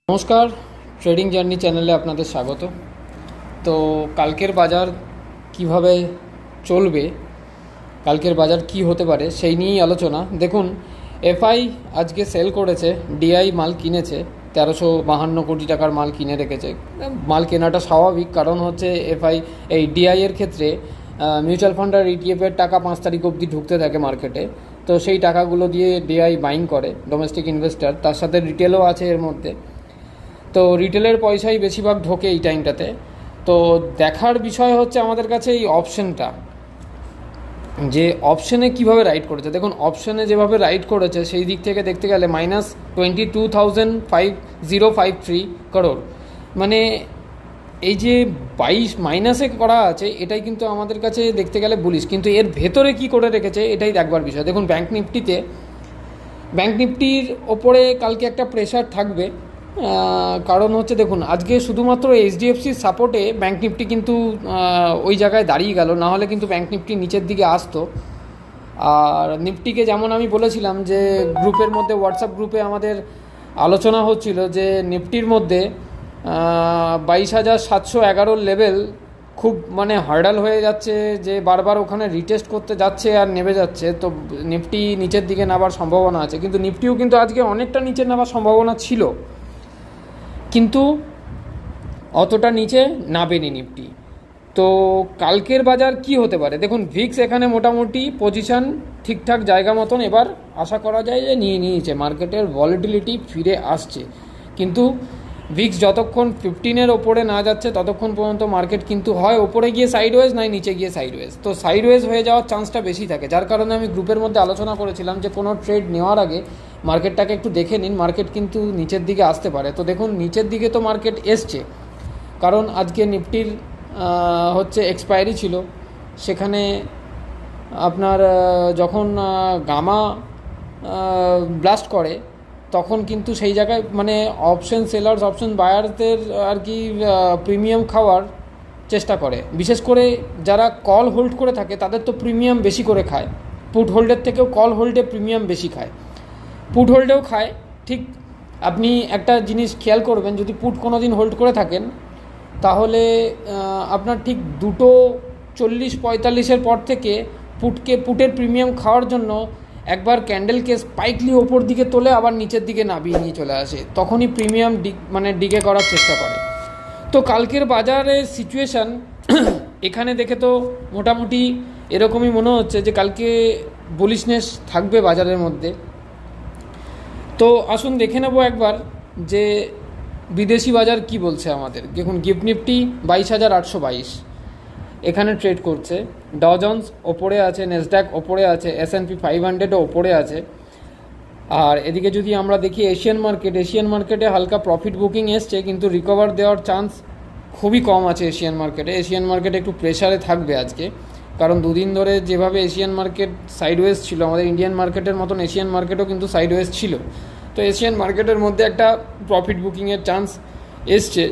নমস্কার, trading journey চ্যানেলে আপনাদের স্বাগত। তো কালকের বাজার কিভাবে চলবে, কালকের বাজার কি হতে পারে সেই নিয়েই আলোচনা। দেখুন, এফআই আজকে সেল করেছে, ডিআই মাল কিনেছে, 1352 কোটি টাকার মাল কিনে রেখেছে। মাল কেনাটা স্বাভাবিক, কারণ হচ্ছে এফআই এই ডিআই এর ক্ষেত্রে মিউচুয়াল ফান্ড আর ইটিএফের টাকা 5 তারিখ অবধি ঢুকতে থাকে মার্কেটে। তো সেই টাকাগুলো দিয়ে ডিআই বাইং করে ডোমেস্টিক ইনভেস্টার, তার সাথে রিটেলও আছে এর মধ্যে। তো রিটেলের পয়সাই বেশিরভাগ ঢোকে এই টাইমটাতে। তো দেখার বিষয় হচ্ছে আমাদের কাছে এই অপশনটা, যে অপশনে কিভাবে রাইড করেছে। দেখুন, অপশনে যেভাবে রাইড করেছে সেই দিক থেকে দেখতে গেলে -22,5053 করোড়, মানে এই যে 22 মাইনাসে করা আছে, এটাই কিন্তু আমাদের কাছে দেখতে গেলে বুলিশ। কিন্তু এর ভেতরে কি করে রেখেছে এটাই দেখবার বিষয়। দেখুন, ব্যাঙ্ক নিফটির ওপরে কালকে একটা প্রেশার থাকবে, কারণ হচ্ছে দেখুন আজকে শুধুমাত্র এইচডিএফসির সাপোর্টে ব্যাঙ্ক নিফটি কিন্তু ওই জায়গায় দাঁড়িয়ে গেল, না হলে কিন্তু ব্যাঙ্ক নিফটি নিচের দিকে আসতো। আর নিফটিকে যেমন আমি বলেছিলাম যে গ্রুপের মধ্যে, হোয়াটসঅ্যাপ গ্রুপে আমাদের আলোচনা হচ্ছিল যে নিফটির মধ্যে 22,711 লেভেল খুব মানে হার্ডাল হয়ে যাচ্ছে, যে বারবার ওখানে রিটেস্ট করতে যাচ্ছে আর নেমে যাচ্ছে। তো নিফটি নিচের দিকে নামার সম্ভাবনা আছে, কিন্তু নিফটিও কিন্তু আজকে অনেকটা নিচে নামার সম্ভাবনা ছিল, কিন্তু অতটা নিচে নামেনি নিফটি। তো কালকের বাজার কি হতে পারে? দেখুন, ভিক্স এখানে মোটামুটি পজিশন ঠিকঠাক জায়গা মতন এবার আশা করা যায় যে নিয়েছে। মার্কেটের ভলিটিলিটি ফিরে আসছে, কিন্তু ভিক্স যতক্ষণ 15-এর ওপরে না যাচ্ছে ততক্ষণ পর্যন্ত মার্কেট কিন্তু হয় ওপরে গিয়ে সাইডওয়েজ, নয় নিচে গিয়ে সাইডওয়েজ। তো সাইডওয়েজ হয়ে যাওয়ার চান্সটা বেশি থাকে, যার কারণে আমি গ্রুপের মধ্যে আলোচনা করেছিলাম যে কোনো ট্রেড নেওয়ার আগে মার্কেটটাকে একটু দেখে নিন, মার্কেট কিন্তু নিচের দিকে আসতে পারে। তো দেখুন, নিচের দিকে তো মার্কেট এসছে, কারণ আজকে নিফটির হচ্ছে এক্সপায়ারি ছিল। সেখানে আপনার যখন গামা ব্লাস্ট করে তখন কিন্তু সেই জায়গায় মানে অপশন সেলার্স, অপশন বায়ারদের আর কি প্রিমিয়াম খাওয়ার চেষ্টা করে। বিশেষ করে যারা কল হোল্ড করে থাকে তাদের তো প্রিমিয়াম বেশি করে খায়, পুট হোল্ডের থেকেও কল হোল্ডে প্রিমিয়াম বেশি খায়, পুট হোল্ডেও খায়। ঠিক আপনি একটা জিনিস খেয়াল করবেন, যদি পুট কোনো দিন হোল্ড করে থাকেন তাহলে আপনার ঠিক 2:40-45 পর থেকে পুটের প্রিমিয়াম খাওয়ার জন্য একবার ক্যান্ডেলকে স্পাইকলি ওপর দিকে তোলে, আবার নিচের দিকে নামিয়ে নিয়ে চলে আসে, তখনই প্রিমিয়াম ডিগে করার চেষ্টা করে। তো কালকের বাজারের সিচুয়েশান এখানে দেখে তো মোটামুটি এরকমই মনে হচ্ছে যে কালকে বুলিশনেস থাকবে বাজারের মধ্যে। তো আসুন দেখে নেব একবার যে বিদেশি বাজার কি বলছে আমাদের। দেখুন, গিফট নিফটি 22,822 এখানে ট্রেড করছে, ডাও জোন্স ওপরে আছে, নেসড্যাক ওপরে আছে, S&P 500ও ওপরে আছে। আর এদিকে যদি আমরা দেখি এশিয়ান মার্কেটে হালকা প্রফিট বুকিং এসছে, কিন্তু রিকভার দেওয়ার চান্স খুবই কম আছে এশিয়ান মার্কেটে একটু প্রেশারে থাকবে আজকে, কারণ দুদিন ধরে যেভাবে এশিয়ান মার্কেট সাইডওয়েজ ছিল, আমাদের ইন্ডিয়ান মার্কেটের মতন এশিয়ান মার্কেটও কিন্তু সাইডওয়েজ ছিল। তো এশিয়ান মার্কেটের মধ্যে একটা প্রফিট বুকিংয়ের চান্স এসছে।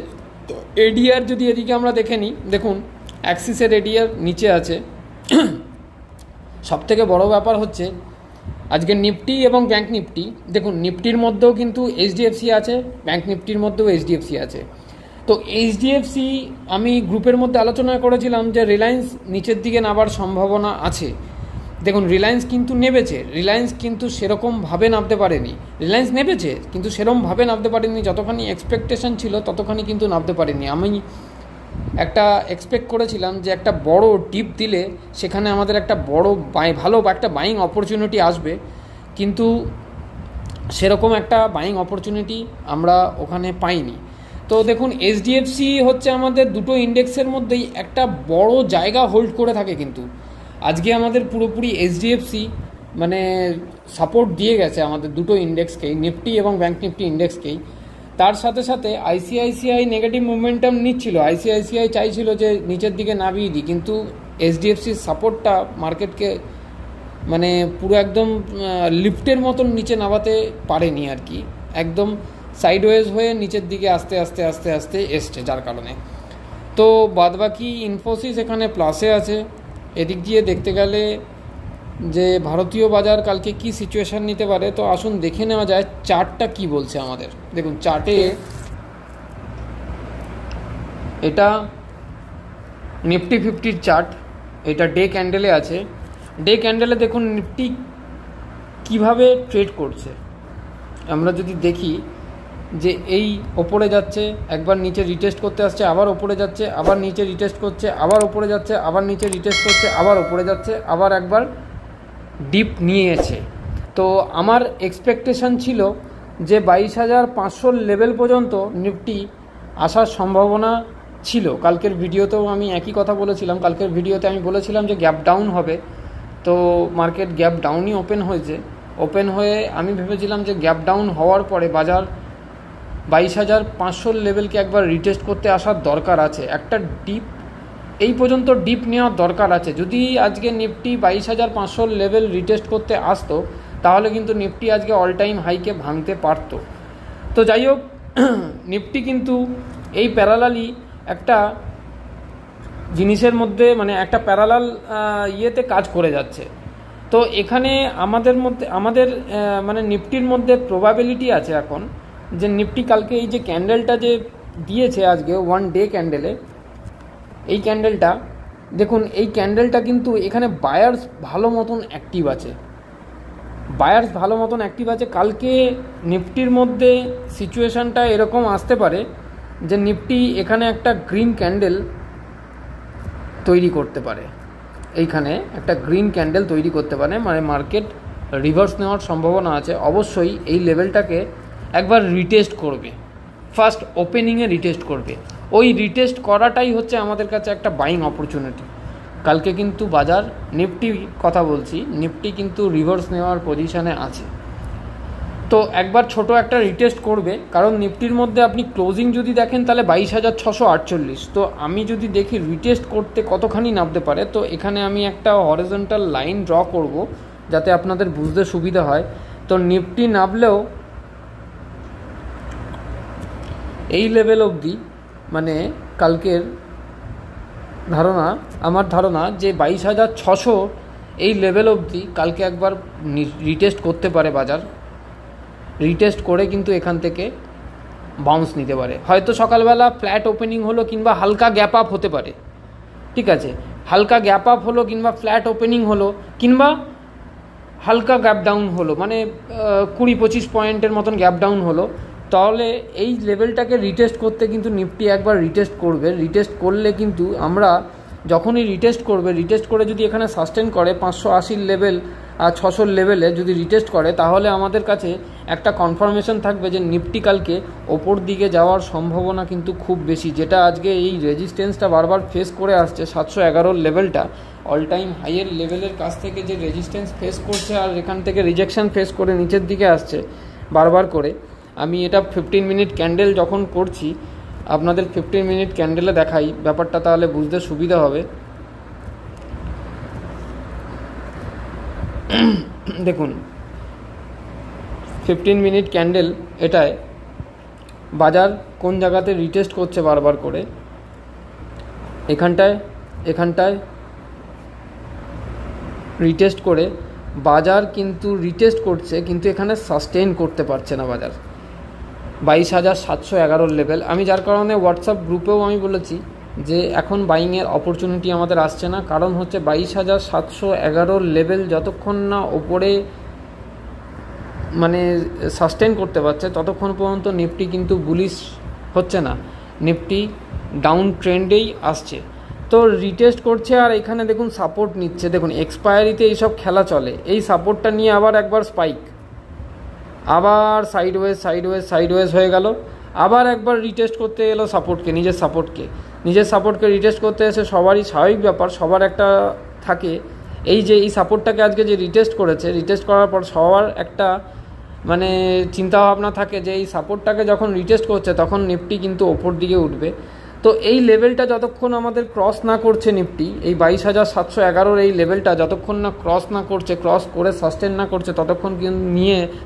তো এডিআর যদি এদিকে আমরা দেখে নিই, দেখুন অ্যাক্সিসের এডিআর নিচে আছে। সবথেকে বড় ব্যাপার হচ্ছে আজকে নিফটি এবং ব্যাঙ্ক নিফটি, দেখুন নিফটির মধ্যেও কিন্তু এইচডিএফসি আছে, ব্যাঙ্ক নিফটির মধ্যেও এইচডিএফসি আছে। তো এইচডিএফসি আমি গ্রুপের মধ্যে আলোচনা করেছিলাম যে রিলায়েন্স নিচের দিকে নামার সম্ভাবনা আছে। দেখুন, রিলায়েন্স কিন্তু নেমেছে, রিলায়েন্স কিন্তু সেরকমভাবে নামতে পারেনি। রিলায়েন্স নেমেছে কিন্তু সেরকমভাবে নামতে পারেনি, যতখানি এক্সপেকটেশন ছিল ততখানি কিন্তু নামতে পারেনি। আমি একটা এক্সপেক্ট করেছিলাম যে একটা বড় ডিপ দিলে সেখানে আমাদের একটা বড় ভালো একটা বাইং অপরচুনিটি আসবে, কিন্তু সেরকম একটা বাইং অপরচুনিটি আমরা ওখানে পাইনি। তো দেখুন, এইচডিএফসি হচ্ছে আমাদের দুটো ইন্ডেক্সের মধ্যেই একটা বড় জায়গা হোল্ড করে থাকে, কিন্তু আজকে আমাদের পুরোপুরি এইচডিএফসি মানে সাপোর্ট দিয়ে গেছে আমাদের দুটো ইন্ডেক্সকেই, নিফটি এবং ব্যাঙ্ক নিফটি ইন্ডেক্সকেই। তার সাথে সাথে আইসিআইসিআই নেগেটিভ মোমেন্টাম নিচ্ছিল, আইসিআইসিআই চাইছিল যে নিচের দিকে নামিয়ে দিই, কিন্তু এইচডিএফসির সাপোর্টটা মার্কেটকে মানে পুরো একদম লিফটের মতন নিচে নামাতে পারেনি আর কি, একদম সাইডওয়েজ হয়ে নিচের দিকে আস্তে আস্তে আস্তে আস্তে এসছে, যার কারণে। তো বাদবাকি ইনফোসিস এখানে প্লাসে আছে। এদিক দিয়ে দেখতে গেলে যে ভারতীয় বাজার কালকে কি সিচুয়েশান নিতে পারে, তো আসুন দেখে নেওয়া যায় চার্টটা কি বলছে আমাদের। দেখুন, চার্টে এটা নিফটি 50 চার্ট, এটা ডে ক্যান্ডেলে আছে। ডে ক্যান্ডেলে দেখুন নিফটি কিভাবে ট্রেড করছে। আমরা যদি দেখি যে এই ওপরে যাচ্ছে, একবার নিচে রিটেস্ট করতে আসছে, আবার ওপরে যাচ্ছে, আবার নিচে রিটেস্ট করছে, আবার ওপরে যাচ্ছে, আবার নিচে রিটেস্ট করছে, আবার ওপরে যাচ্ছে, আবার একবার ডিপ নিয়েছে। তো আমার এক্সপেকটেশন ছিল যে 22,500 লেভেল পর্যন্ত নিফটি আসার সম্ভাবনা ছিল। কালকের ভিডিওতেও আমি একই কথা বলেছিলাম। কালকের ভিডিওতে আমি বলেছিলাম যে গ্যাপ ডাউন হবে, তো মার্কেট গ্যাপ ডাউনই ওপেন হয়েছে। ওপেন হয়ে আমি ভেবেছিলাম যে গ্যাপ ডাউন হওয়ার পরে বাজার 22,500 লেভেলকে একবার রিটেস্ট করতে আসার দরকার আছে, একটা ডিপ এই পর্যন্ত ডিপ নেওয়ার দরকার আছে। যদি আজকে নিফটি 22,500 লেভেল রিটেস্ট করতে আসতো তাহলে কিন্তু নিফটি আজকে অল টাইম হাইকে ভাঙতে পারত। তো যাই হোক, নিফটি কিন্তু এই প্যারালালি একটা জিনিসের মধ্যে, মানে একটা প্যারালাল ইয়েতে কাজ করে যাচ্ছে। তো এখানে আমাদের মানে নিফটির মধ্যে প্রবাবিলিটি আছে এখন যে নিফটি কালকে এই যে ক্যান্ডেলটা যে দিয়েছে আজকে 1 ডে ক্যান্ডেলে, এই ক্যান্ডেলটা দেখুন, এই ক্যান্ডেলটা কিন্তু এখানে বায়ার্স ভালো মতন অ্যাক্টিভ আছে। কালকে নিফটির মধ্যে সিচুয়েশানটা এরকম আসতে পারে যে নিফটি এখানে একটা গ্রিন ক্যান্ডেল তৈরি করতে পারে, এইখানে একটা গ্রিন ক্যান্ডেল তৈরি করতে পারে, মানে মার্কেট রিভার্স নেওয়ার সম্ভাবনা আছে। অবশ্যই এই লেভেলটাকে একবার রিটেস্ট করবে, ফার্স্ট ওপেনিংয়ে রিটেস্ট করবে। ওই রিটেস্ট করাটাই হচ্ছে আমাদের কাছে একটা বাইং অপরচুনিটি। কালকে কিন্তু বাজার নিফটি কথা বলছি, নিফটি কিন্তু রিভার্স নেওয়ার পজিশানে আছে। তো একবার ছোট একটা রিটেস্ট করবে, কারণ নিফটির মধ্যে আপনি ক্লোজিং যদি দেখেন তাহলে 22,648। তো আমি যদি দেখি রিটেস্ট করতে কতখানি নামতে পারে, তো এখানে আমি একটা হরিজন্টাল লাইন ড্র করব যাতে আপনাদের বুঝতে সুবিধা হয়। তো নিফটি নামলেও এই লেভেল অবধি, মানে কালকের আমার ধারণা যে 22,600 এই লেভেল অবধি কালকে একবার রিটেস্ট করতে পারে বাজার। রিটেস্ট করে কিন্তু এখান থেকে বাউন্স নিতে পারে। হয়তো সকালবেলা ফ্ল্যাট ওপেনিং হলো কিংবা হালকা গ্যাপ আপ হতে পারে, ঠিক আছে, হালকা গ্যাপ আপ হলো কিংবা ফ্ল্যাট ওপেনিং হলো কিংবা হালকা গ্যাপ ডাউন হলো, মানে 20-25 পয়েন্টের মতন গ্যাপ ডাউন হলো, তাহলে এই লেভেলটাকে রিটেস্ট করতে কিন্তু নিফটি একবার রিটেস্ট করবে। রিটেস্ট করলে কিন্তু আমরা যখনই রিটেস্ট করবে, রিটেস্ট করে যদি এখানে সাস্টেন করে 580 লেভেল আর 600 লেভেলে যদি রিটেস্ট করে, তাহলে আমাদের কাছে একটা কনফার্মেশন থাকবে যে নিফটি কালকে ওপর দিকে যাওয়ার সম্ভাবনা কিন্তু খুব বেশি। যেটা আজকে এই রেজিস্ট্যান্সটা বারবার ফেস করে আসছে, 711 লেভেলটা অল টাইম হাইয়ের লেভেলের কাছ থেকে যে রেজিস্ট্যান্স ফেস করছে আর এখান থেকে রিজেকশন ফেস করে নিচের দিকে আসছে বারবার করে। আমি এটা 15 মিনিট ক্যান্ডেল যখন করছি আপনাদের 15 মিনিট ক্যান্ডেলে দেখাই ব্যাপারটা, তাহলে বুঝতে সুবিধা হবে। দেখুন 15 মিনিট ক্যান্ডেল, এটায় বাজার কোন জায়গাতে রিটেস্ট করছে বারবার করে, এখানটায় রিটেস্ট করে বাজার কিন্তু রিটেস্ট করছে, কিন্তু এখানে সাস্টেন করতে পারছে না বাজার 22,711 লেভেল। আমি যার কারণে হোয়াটসঅ্যাপ গ্রুপেও আমি বলেছি যে এখন বাইংয়ের অপরচুনিটি আমাদের আসছে না, কারণ হচ্ছে 22,711 লেভেল যতক্ষণ না ওপরে মানে সাস্টেন করতে পারছে ততক্ষণ পর্যন্ত নিফটি কিন্তু বুলিশ হচ্ছে না, নিফটি ডাউন ট্রেন্ডেই আসছে। তো রিটেস্ট করছে আর এখানে দেখুন সাপোর্ট নিচ্ছে। দেখুন এক্সপায়ারিতে এইসব খেলা চলে, এই সাপোর্টটা নিয়ে আবার একবার স্পাইক, আবার সাইডওয়েজ হয়ে গেল, আবার একবার রিটেস্ট করতে এলো সাপোর্টকে, নিজের সাপোর্টকে রিটেস্ট করতে এসে সবারই স্বাভাবিক ব্যাপার, সবার একটা থাকে এই যে এই সাপোর্টটাকে আজকে যে রিটেস্ট করেছে, রিটেস্ট করার পর সবার একটা মানে চিন্তাভাবনা থাকে যে এই সাপোর্টটাকে যখন রিটেস্ট করছে তখন নিফটি কিন্তু ওপর দিকে উঠবে। তো এই লেভেলটা যতক্ষণ আমাদের ক্রস না করছে নিফটি, এই 22,711 এই লেভেলটা যতক্ষণ না ক্রস করে সাস্টেন না করছে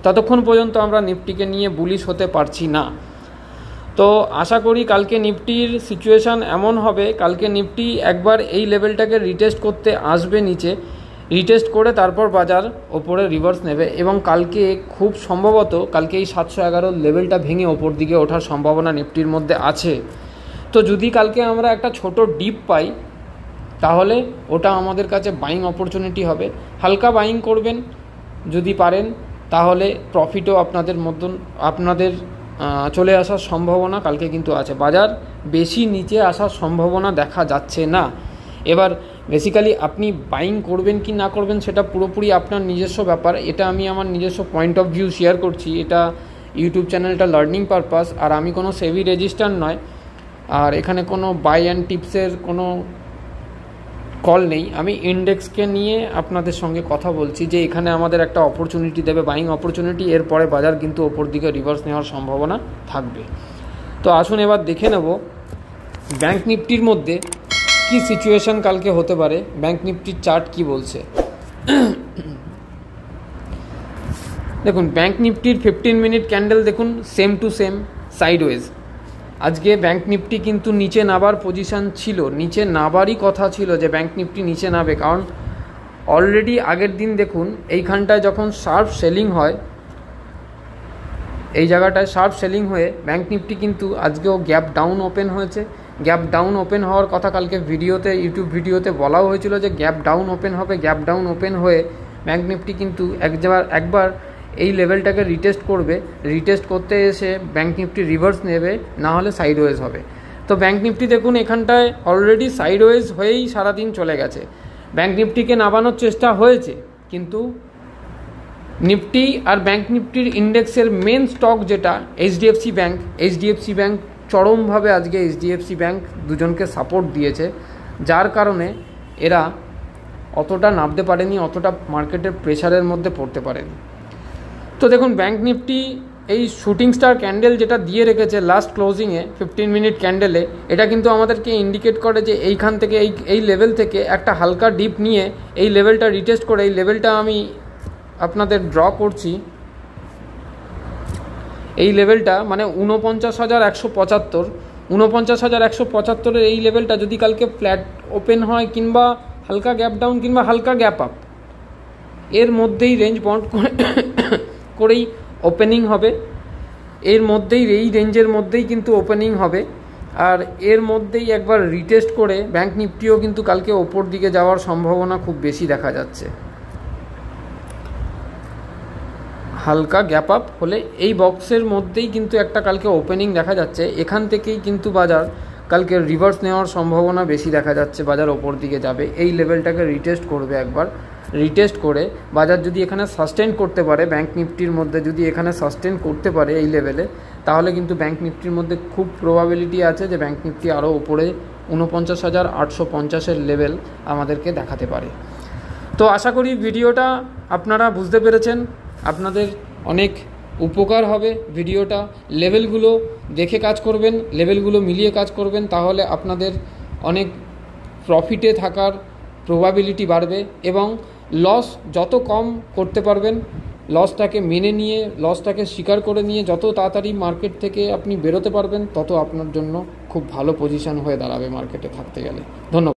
ততক্ষণ পর্যন্ত আমরা নিফটিকে নিয়ে বুলিশ হতে পারছি না। তো আশা করি কালকে নিফটির সিচুয়েশান এমন হবে, কালকে নিফটি একবার এই লেভেলটাকে রিটেস্ট করতে আসবে নিচে, রিটেস্ট করে তারপর বাজার ওপরে রিভার্স নেবে এবং কালকে খুব সম্ভবত কালকে এই 711 লেভেলটা ভেঙে ওপর দিকে ওঠার সম্ভাবনা নিফটির মধ্যে আছে। তো যদি কালকে আমরা একটা ছোট ডিপ পাই তাহলে ওটা আমাদের কাছে বাইং অপরচুনিটি হবে। হালকা বাইং করবেন যদি পারেন, তাহলে প্রফিটও আপনাদের চলে আসার সম্ভাবনা কালকে কিন্তু আছে। বাজার বেশি নিচে আসার সম্ভাবনা দেখা যাচ্ছে না। এবার বেসিক্যালি আপনি বাইং করবেন কি না করবেন সেটা পুরোপুরি আপনার নিজস্ব ব্যাপার। এটা আমি আমার নিজস্ব পয়েন্ট অফ ভিউ শেয়ার করছি। এটা ইউটিউব চ্যানেলটা লার্নিং পারপাস, আর আমি কোনো সেবি রেজিস্টার নয়, আর এখানে কোনো বাই অ্যান্ড টিপসের কোনো কল নেই। আমি ইন্ডেক্সকে নিয়ে আপনাদের সঙ্গে কথা বলছি যে এখানে আমাদের একটা অপরচুনিটি দেবে, বাইং অপরচুনিটি। এরপরে বাজার কিন্তু ওপর দিকে রিভার্স নেওয়ার সম্ভাবনা থাকবে। তো আসুন এবার দেখে নেব ব্যাঙ্ক নিফটির মধ্যে কি সিচুয়েশন কালকে হতে পারে, ব্যাঙ্ক নিফটির চার্ট কি বলছে। দেখুন ব্যাঙ্ক নিফটির 15 মিনিট ক্যান্ডেল দেখুন, সেম টু সেম সাইডওয়েজ। আজকে ব্যাঙ্ক নিফটি কিন্তু নিচে নাবার পজিশান ছিল, নিচে নাবারই কথা ছিল যে ব্যাঙ্ক নিফটি নিচে নাবে, কারণ অলরেডি আগের দিন দেখুন এইখানটায় যখন শার্প সেলিং হয়, এই জায়গাটায় শার্প সেলিং হয়ে ব্যাঙ্ক নিফটি কিন্তু আজকেও গ্যাপ ডাউন ওপেন হয়েছে। গ্যাপ ডাউন ওপেন হওয়ার কথা কালকে ইউটিউব ভিডিওতে বলাও হয়েছিল যে গ্যাপ ডাউন ওপেন হবে। গ্যাপ ডাউন ওপেন হয়ে ব্যাঙ্ক নিফটি কিন্তু একবার এই লেভেলটাকে রিটেস্ট করবে, রিটেস্ট করতে এসে ব্যাঙ্ক নিফটি রিভার্স নেবে, না হলে সাইডওয়েজ হবে। তো ব্যাঙ্ক নিফটি দেখুন এখানটায় অলরেডি সাইডওয়েজ হয়েই সারাদিন চলে গেছে। ব্যাঙ্ক নিফটিকে নামানোর চেষ্টা হয়েছে, কিন্তু নিফটি আর ব্যাঙ্ক নিফটির ইন্ডেক্সের মেন স্টক যেটা এইচডিএফসি ব্যাঙ্ক চরমভাবে আজকে এইচডিএফসি ব্যাঙ্ক দুজনকে সাপোর্ট দিয়েছে, যার কারণে এরা অতটা নামতে পারেনি, অতটা মার্কেটের প্রেশারের মধ্যে পড়তে পারেনি। তো দেখুন ব্যাঙ্ক নিফটি এই শুটিং স্টার ক্যান্ডেল যেটা দিয়ে রেখেছে লাস্ট ক্লোজিংয়ে 15 মিনিট ক্যান্ডেলে, এটা কিন্তু আমাদেরকে ইন্ডিকেট করে যে এইখান থেকে এই লেভেল থেকে একটা হালকা ডিপ নিয়ে এই লেভেলটা রিটেস্ট করে, এই লেভেলটা আমি আপনাদের ড্র করছি, এই লেভেলটা মানে 49,175 এই লেভেলটা যদি কালকে ফ্ল্যাট ওপেন হয় কিংবা হালকা গ্যাপ ডাউন কিংবা হালকা গ্যাপ আপ, এর মধ্যেই রেঞ্জ বন্ড করেই ওপেনিং হবে, এই রেঞ্জের মধ্যেই কিন্তু ওপেনিং হবে। আর এর মধ্যেই একবার রিটেস্ট করে ব্যাঙ্ক নিফটিও কিন্তু কালকে ওপর দিকে যাওয়ার সম্ভাবনা খুব বেশি দেখা যাচ্ছে। হালকা গ্যাপ আপ হলে এই বক্সের মধ্যেই কিন্তু একটা কালকে ওপেনিং দেখা যাচ্ছে, এখান থেকেই কিন্তু বাজার কালকে রিভার্স নেওয়ার সম্ভাবনা বেশি দেখা যাচ্ছে। বাজার ওপর দিকে যাবে, এই লেভেলটাকে রিটেস্ট করবে, একবার রিটেস্ট করে বাজার যদি এখানে সাস্টেন করতে পারে, ব্যাঙ্ক নিফটির মধ্যে যদি এখানে সাস্টেন করতে পারে এই লেভেলে, তাহলে কিন্তু ব্যাঙ্ক নিফটির মধ্যে খুব প্রবাবিলিটি আছে যে ব্যাঙ্ক নিফটি আরও ওপরে 49,850 লেভেল আমাদেরকে দেখাতে পারে। তো আশা করি ভিডিওটা আপনারা বুঝতে পেরেছেন, আপনাদের অনেক উপকার হবে ভিডিওটা। লেভেলগুলো দেখে কাজ করবেন, লেভেলগুলো মিলিয়ে কাজ করবেন, তাহলে আপনাদের অনেক প্রফিটে থাকার প্রবাবিলিটি বাড়বে এবং লস যত কম করতে পারবেন, লসটাকে মেনে নিয়ে, লসটাকে স্বীকার করে নিয়ে যত তাড়াতাড়ি মার্কেট থেকে আপনি বেরোতে পারবেন, তত আপনার জন্য খুব ভালো পজিশন হয়ে দাঁড়াবে মার্কেটে থাকতে গেলে। ধন্যবাদ।